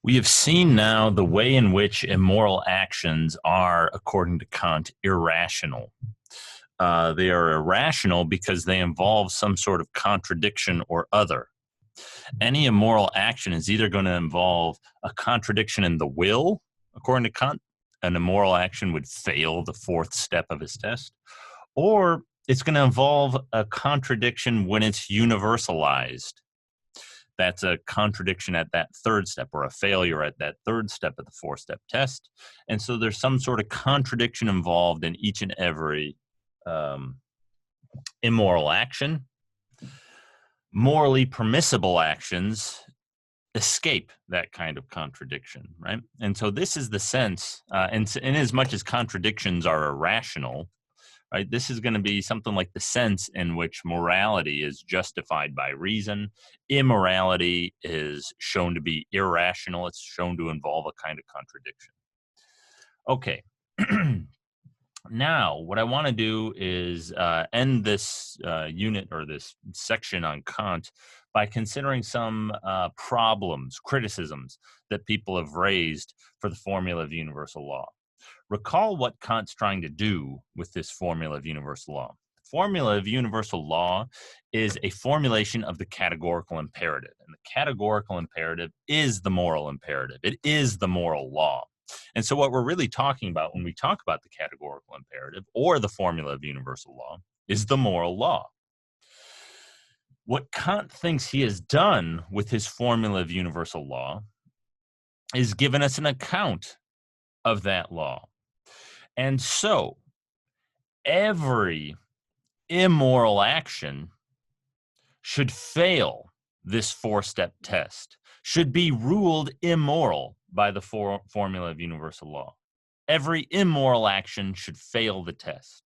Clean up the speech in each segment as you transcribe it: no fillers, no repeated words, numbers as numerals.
We have seen now the way in which immoral actions are, according to Kant, irrational. They are irrational because they involve some sort of contradiction or other. Any immoral action is either going to involve a contradiction in the will, according to Kant. An immoral action would fail the fourth step of his test, or it's going to involve a contradiction when it's universalized. That's a contradiction at that third step or a failure at that third step of the four-step test. And so there's some sort of contradiction involved in each and every immoral action. Morally permissible actions escape that kind of contradiction, right? And so this is the sense, in as much as contradictions are irrational, right? This is going to be something like the sense in which morality is justified by reason. Immorality is shown to be irrational. It's shown to involve a kind of contradiction. Okay. Now, what I want to do is end this unit or this section on Kant by considering some problems, criticisms that people have raised for the formula of universal law. Recall what Kant's trying to do with this formula of universal law. The formula of universal law is a formulation of the categorical imperative, and the categorical imperative is the moral imperative. It is the moral law. And so what we're really talking about when we talk about the categorical imperative or the formula of universal law is the moral law. What Kant thinks he has done with his formula of universal law is given us an account of that law. And so every immoral action should fail this four-step test, should be ruled immoral by the formula of universal law. Every immoral action should fail the test.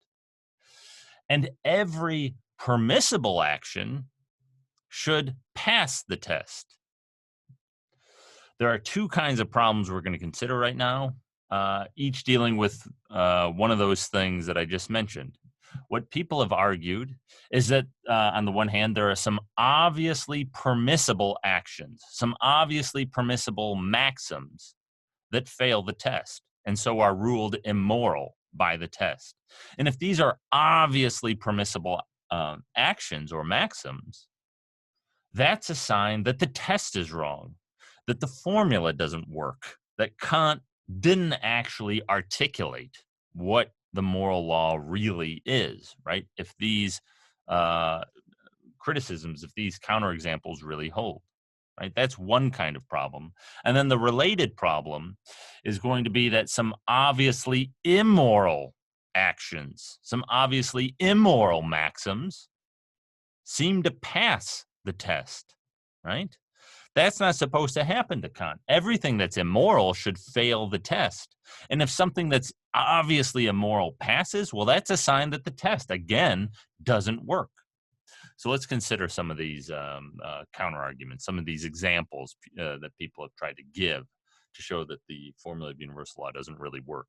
And every permissible action should pass the test. There are two kinds of problems we're going to consider right now, each dealing with one of those things that I just mentioned. What people have argued is that, on the one hand, there are some obviously permissible actions, some obviously permissible maxims that fail the test, and so are ruled immoral by the test. And if these are obviously permissible actions or maxims, that's a sign that the test is wrong, that the formula doesn't work, that Kant didn't actually articulate what the moral law really is, right? If these criticisms, if these counterexamples really hold, right? That's one kind of problem. And then the related problem is going to be that some obviously immoral actions, some obviously immoral maxims seem to pass the test, right? That's not supposed to happen to Kant. Everything that's immoral should fail the test. And if something that's obviously immoral passes, well, that's a sign that the test, again, doesn't work. So let's consider some of these counter arguments, some of these examples that people have tried to give to show that the formula of universal law doesn't really work.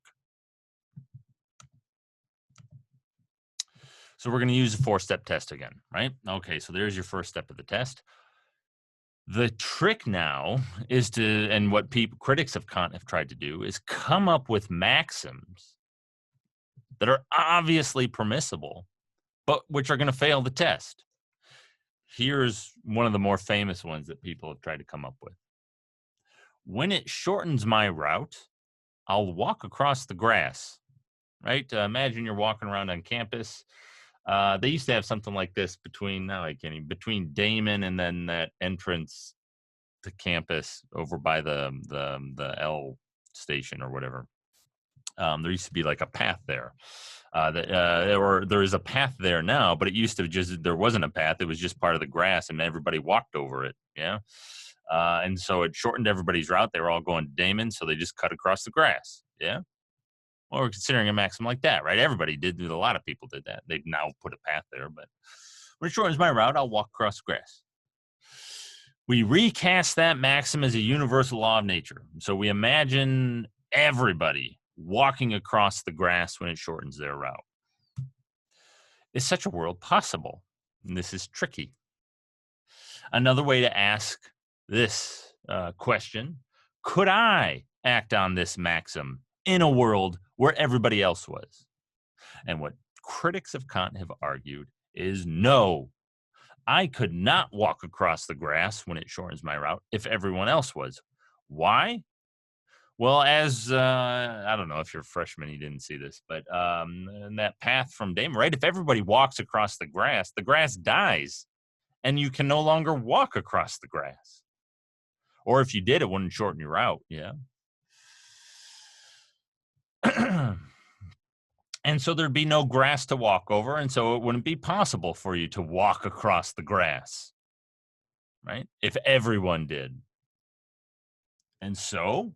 So we're going to use a four-step test again, right? Okay, so there's your first step of the test. The trick now is to, and what critics of Kant have tried to do, is come up with maxims that are obviously permissible, but which are going to fail the test. Here's one of the more famous ones that people have tried to come up with. When it shortens my route, I'll walk across the grass, right? Imagine you're walking around on campus. They used to have something like this between Damon and then that entrance to campus over by the L station or whatever. There used to be like a path there. Or there is a path there now, but it used to there wasn't a path. It was just part of the grass and everybody walked over it. Yeah. And so it shortened everybody's route. They were all going to Damon, so they just cut across the grass. Yeah. Well, we're considering a maxim like that, right? Everybody did. A lot of people did that. They've now put a path there, but when it shortens my route, I'll walk across the grass. We recast that maxim as a universal law of nature. So we imagine everybody walking across the grass when it shortens their route. Is such a world possible? And this is tricky. Another way to ask this question Could I act on this maxim in a world where everybody else was? And what critics of Kant have argued is no, I could not walk across the grass when it shortens my route if everyone else was. Why? Well, as I don't know if you're a freshman, you didn't see this, but in that path from Dame, right? If everybody walks across the grass dies, and you can no longer walk across the grass. Or if you did, it wouldn't shorten your route. Yeah. And so there'd be no grass to walk over, and so it wouldn't be possible for you to walk across the grass, right? If everyone did. And so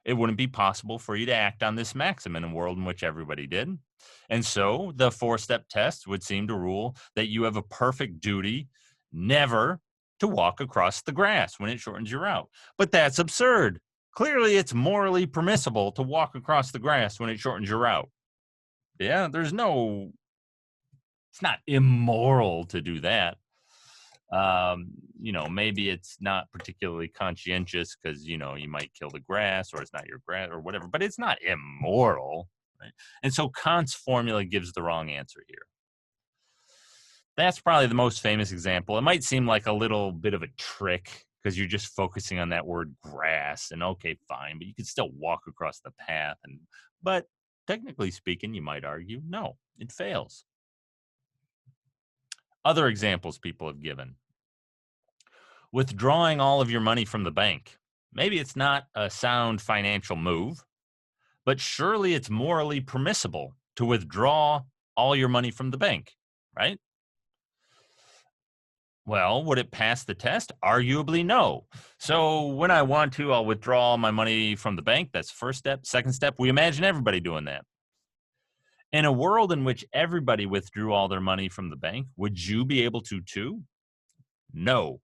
it wouldn't be possible for you to act on this maxim in a world in which everybody did. And so the four-step test would seem to rule that you have a perfect duty never to walk across the grass when it shortens your route. But that's absurd. Clearly, it's morally permissible to walk across the grass when it shortens your route. Yeah, it's not immoral to do that. Maybe it's not particularly conscientious because, you might kill the grass or it's not your grass or whatever, but it's not immoral, right? And so Kant's formula gives the wrong answer here. That's probably the most famous example. It might seem like a little bit of a trick because you're just focusing on that word grass, and okay, fine, but you could still walk across the path. But technically speaking, you might argue, no, it fails. Other examples people have given. Withdrawing all of your money from the bank. Maybe it's not a sound financial move, but surely it's morally permissible to withdraw all your money from the bank, right? Well, would it pass the test? Arguably, no. So when I want to, I'll withdraw my money from the bank. That's first step. Second step, we imagine everybody doing that. In a world in which everybody withdrew all their money from the bank, would you be able to too? No.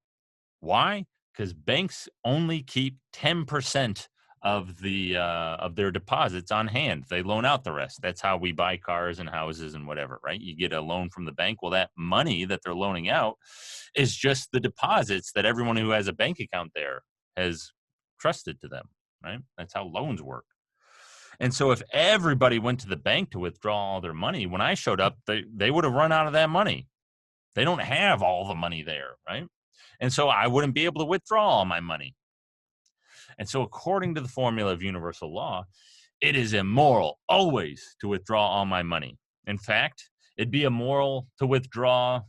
Why? Because banks only keep 10% of their deposits on hand. They loan out the rest. That's how we buy cars and houses and whatever, right? You get a loan from the bank. Well, that money that they're loaning out is just the deposits that everyone who has a bank account there has trusted to them, right? That's how loans work. And so if everybody went to the bank to withdraw all their money, when I showed up, they would have run out of that money. They don't have all the money there, right? And so I wouldn't be able to withdraw all my money. And so according to the formula of universal law, it is immoral always to withdraw all my money. In fact, it'd be immoral to withdraw,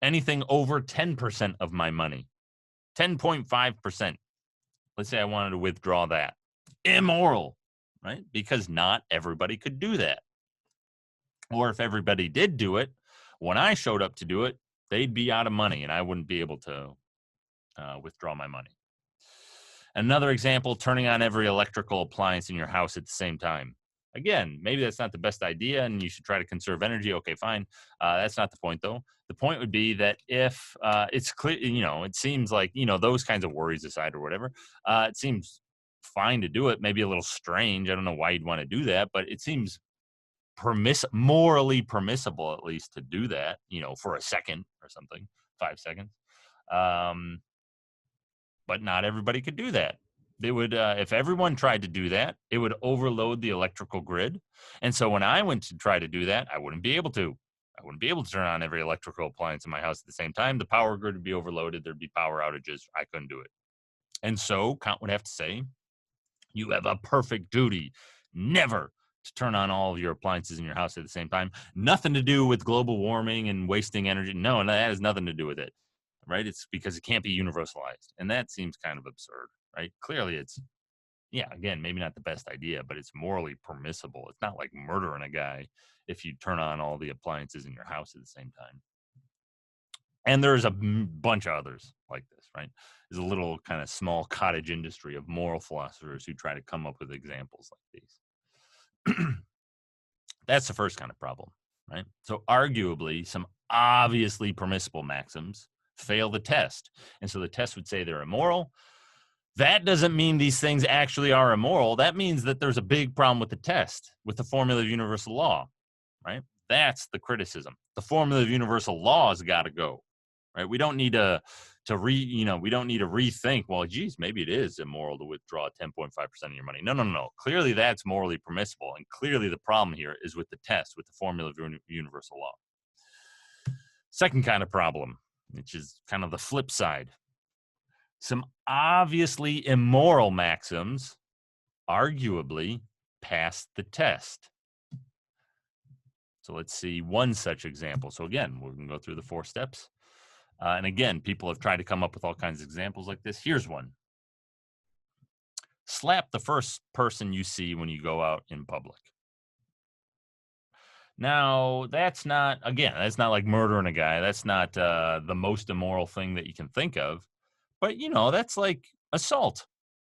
anything over 10% of my money, 10.5%. Let's say I wanted to withdraw that. Immoral, right? Because not everybody could do that. Or if everybody did do it, when I showed up to do it, they'd be out of money and I wouldn't be able to withdraw my money. Another example, turning on every electrical appliance in your house at the same time. Again, maybe that's not the best idea and you should try to conserve energy. Okay, fine. That's not the point, though. The point would be that if it's clear, it seems like, those kinds of worries aside or whatever, it seems fine to do it. Maybe a little strange. I don't know why you'd want to do that, but it seems morally permissible, at least, to do that, for a second or something, 5 seconds. But not everybody could do that. They would, if everyone tried to do that, it would overload the electrical grid. And so when I went to try to do that, I wouldn't be able to. I wouldn't be able to turn on every electrical appliance in my house at the same time. The power grid would be overloaded. There'd be power outages. I couldn't do it. And so Kant would have to say, you have a perfect duty never to turn on all of your appliances in your house at the same time. Nothing to do with global warming and wasting energy. No, that has nothing to do with it, right? It's because it can't be universalized. And that seems kind of absurd, right? Clearly it's, again, maybe not the best idea, but it's morally permissible. It's not like murdering a guy if you turn on all the appliances in your house at the same time. And there's a bunch of others like this, right? There's a little kind of small cottage industry of moral philosophers who try to come up with examples like these. That's the first kind of problem, right? So arguably, some obviously permissible maxims fail the test. And so the test would say they're immoral. That doesn't mean these things actually are immoral. That means that there's a big problem with the test, with the formula of universal law, right? That's the criticism. The formula of universal law has got to go. right? We don't need to we don't need to rethink, well, geez, maybe it is immoral to withdraw 10.5% of your money. No. Clearly that's morally permissible. And clearly the problem here is with the test, with the formula of universal law. Second kind of problem, which is kind of the flip side. Some obviously immoral maxims arguably pass the test. So let's see one such example. So again, we're going to go through the 4 steps. And again, people have tried to come up with all kinds of examples like this. Here's one. Slap the first person you see when you go out in public. Now, that's not like murdering a guy. That's not the most immoral thing that you can think of. But, that's like assault.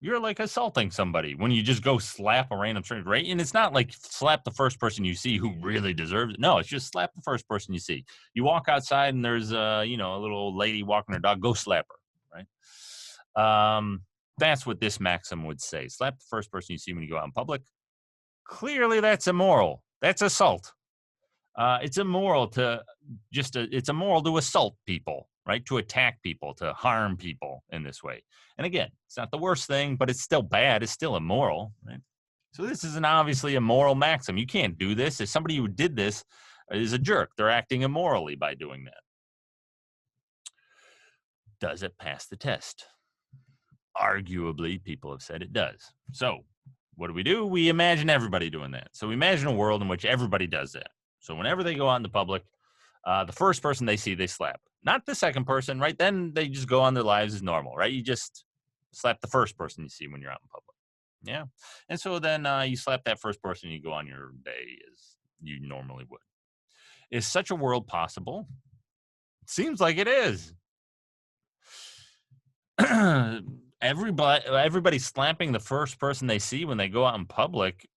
You're like assaulting somebody when you just go slap a random stranger, right? And it's not like slap the first person you see who really deserves it. No, it's just slap the first person you see. You walk outside and there's a little old lady walking her dog, go slap her, right? That's what this maxim would say. Slap the first person you see when you go out in public. Clearly that's immoral. That's assault. It's immoral to assault people, right? To attack people, to harm people in this way. And again, it's not the worst thing, but it's still bad. It's still immoral, right? So this is an obviously immoral maxim. You can't do this. If somebody who did this is a jerk, they're acting immorally by doing that. Does it pass the test? Arguably, people have said it does. So what do? We imagine everybody doing that. So we imagine a world in which everybody does that. So whenever they go out in the public, the first person they see, they slap. Not the second person, right? Then they just go on their lives as normal, right? You just slap the first person you see when you're out in public. Yeah. And so then you slap that first person, you go on your day as you normally would. Is such a world possible? It seems like it is. Everybody slapping the first person they see when they go out in public,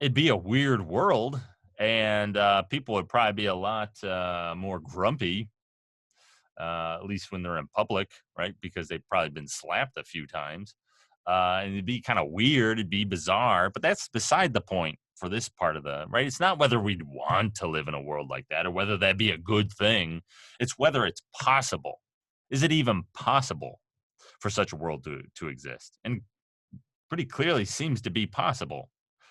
it'd be a weird world. And people would probably be a lot more grumpy, at least when they're in public, right? Because they've probably been slapped a few times. And it'd be kind of weird. It'd be bizarre. But that's beside the point for this part of right? It's not whether we'd want to live in a world like that or whether that'd be a good thing. It's whether it's possible. Is it even possible for such a world to exist? And pretty clearly seems to be possible,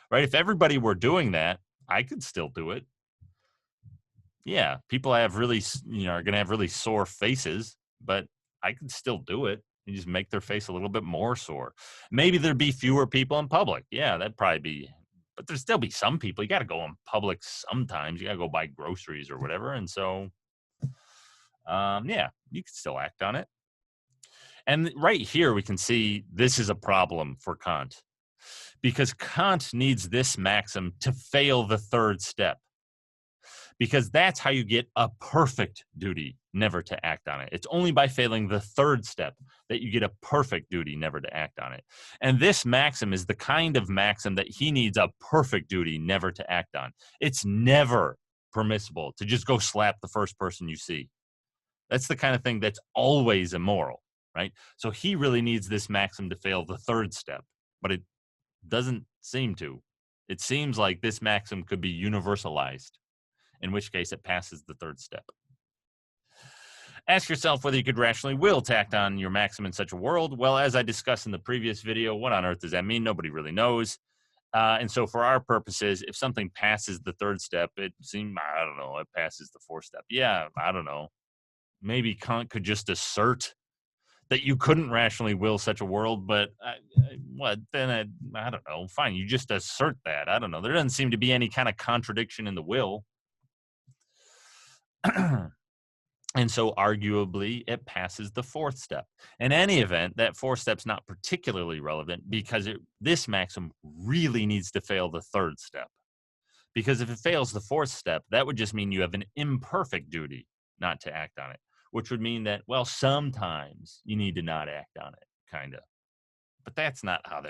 right? If everybody were doing that, I could still do it. Yeah, people have really, are going to have really sore faces, but I could still do it. You just make their face a little bit more sore. Maybe there'd be fewer people in public. Yeah, that'd probably be, but there'd still be some people. You got to go in public sometimes. You got to go buy groceries or whatever. And so, yeah, you could still act on it. And right here, we can see this is a problem for Kant, because Kant needs this maxim to fail the 3rd step, because that's how you get a perfect duty never to act on it. It's only by failing the 3rd step that you get a perfect duty never to act on it. And this maxim is the kind of maxim that he needs a perfect duty never to act on. It's never permissible to just go slap the first person you see. That's the kind of thing that's always immoral, right? So he really needs this maxim to fail the 3rd step, but it doesn't seem to. It seems like this maxim could be universalized, in which case it passes the 3rd step. Ask yourself whether you could rationally will to act on your maxim in such a world. Well, as I discussed in the previous video, what on earth does that mean? Nobody really knows. And so for our purposes, if something passes the 3rd step, it passes the 4th step. Yeah, I don't know. Maybe Kant could just assert that you couldn't rationally will such a world, but I don't know. Fine, you just assert that. I don't know. There doesn't seem to be any kind of contradiction in the will. And so arguably it passes the 4th step. In any event, that 4th step's not particularly relevant because this maxim really needs to fail the 3rd step. Because if it fails the 4th step, that would just mean you have an imperfect duty not to act on it, which would mean that, well, sometimes you need to not act on it, kind of. But that's not how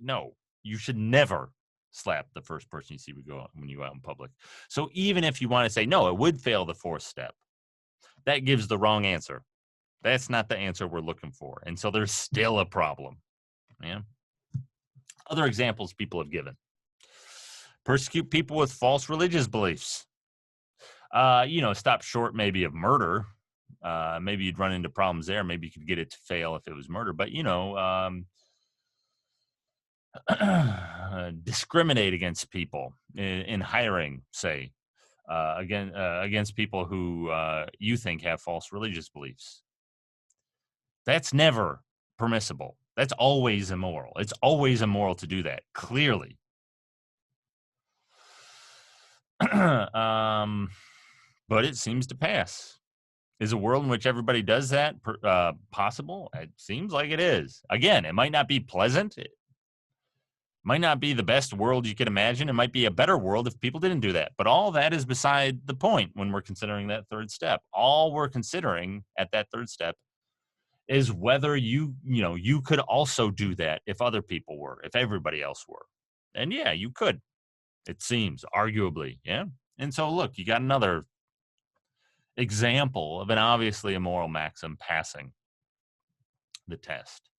no, you should never slap the first person you see when you go out in public. So even if you want to say, no, it would fail the 4th step, that gives the wrong answer. That's not the answer we're looking for. And so there's still a problem. Yeah. Other examples people have given. Persecute people with false religious beliefs. Stop short maybe of murder. maybe you'd run into problems there. Maybe you could get it to fail if it was murder. But, discriminate against people in hiring, say, against people who you think have false religious beliefs. That's never permissible. That's always immoral. It's always immoral to do that, clearly. But it seems to pass. Is a world in which everybody does that possible? It seems like it is. Again, it might not be pleasant. It might not be the best world you could imagine. It might be a better world if people didn't do that. But all that is beside the point when we're considering that third step. All we're considering at that third step is whether you could also do that if other people were, if everybody else were. And yeah, you could, it seems, arguably. Yeah. And so look, you got another example of an obviously immoral maxim passing the test.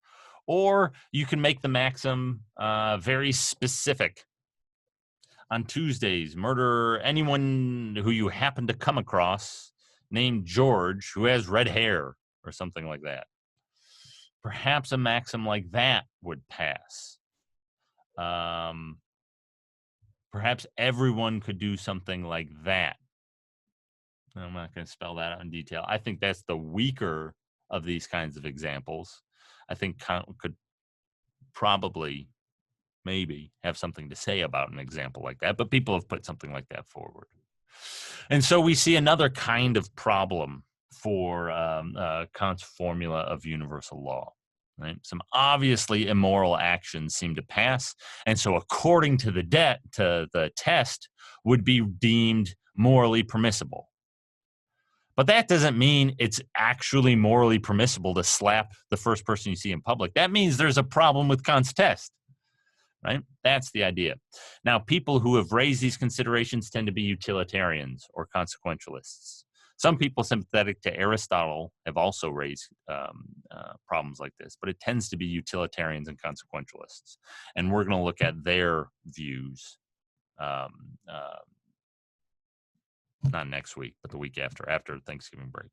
Or you can make the maxim very specific. On Tuesdays, murder anyone who you happen to come across named George who has red hair or something like that. Perhaps a maxim like that would pass. Perhaps everyone could do something like that. I'm not going to spell that out in detail. I think that's the weaker of these kinds of examples. I think Kant could probably, maybe, have something to say about an example like that, but people have put something like that forward. And so we see another kind of problem for Kant's formula of universal law. Right? Some obviously immoral actions seem to pass, and so according to the test, would be deemed morally permissible. But that doesn't mean it's actually morally permissible to slap the first person you see in public. That means there's a problem with Kant's test, right? That's the idea. Now, people who have raised these considerations tend to be utilitarians or consequentialists. Some people sympathetic to Aristotle have also raised problems like this, but it tends to be utilitarians and consequentialists. And we're going to look at their views not next week, but the week after Thanksgiving break.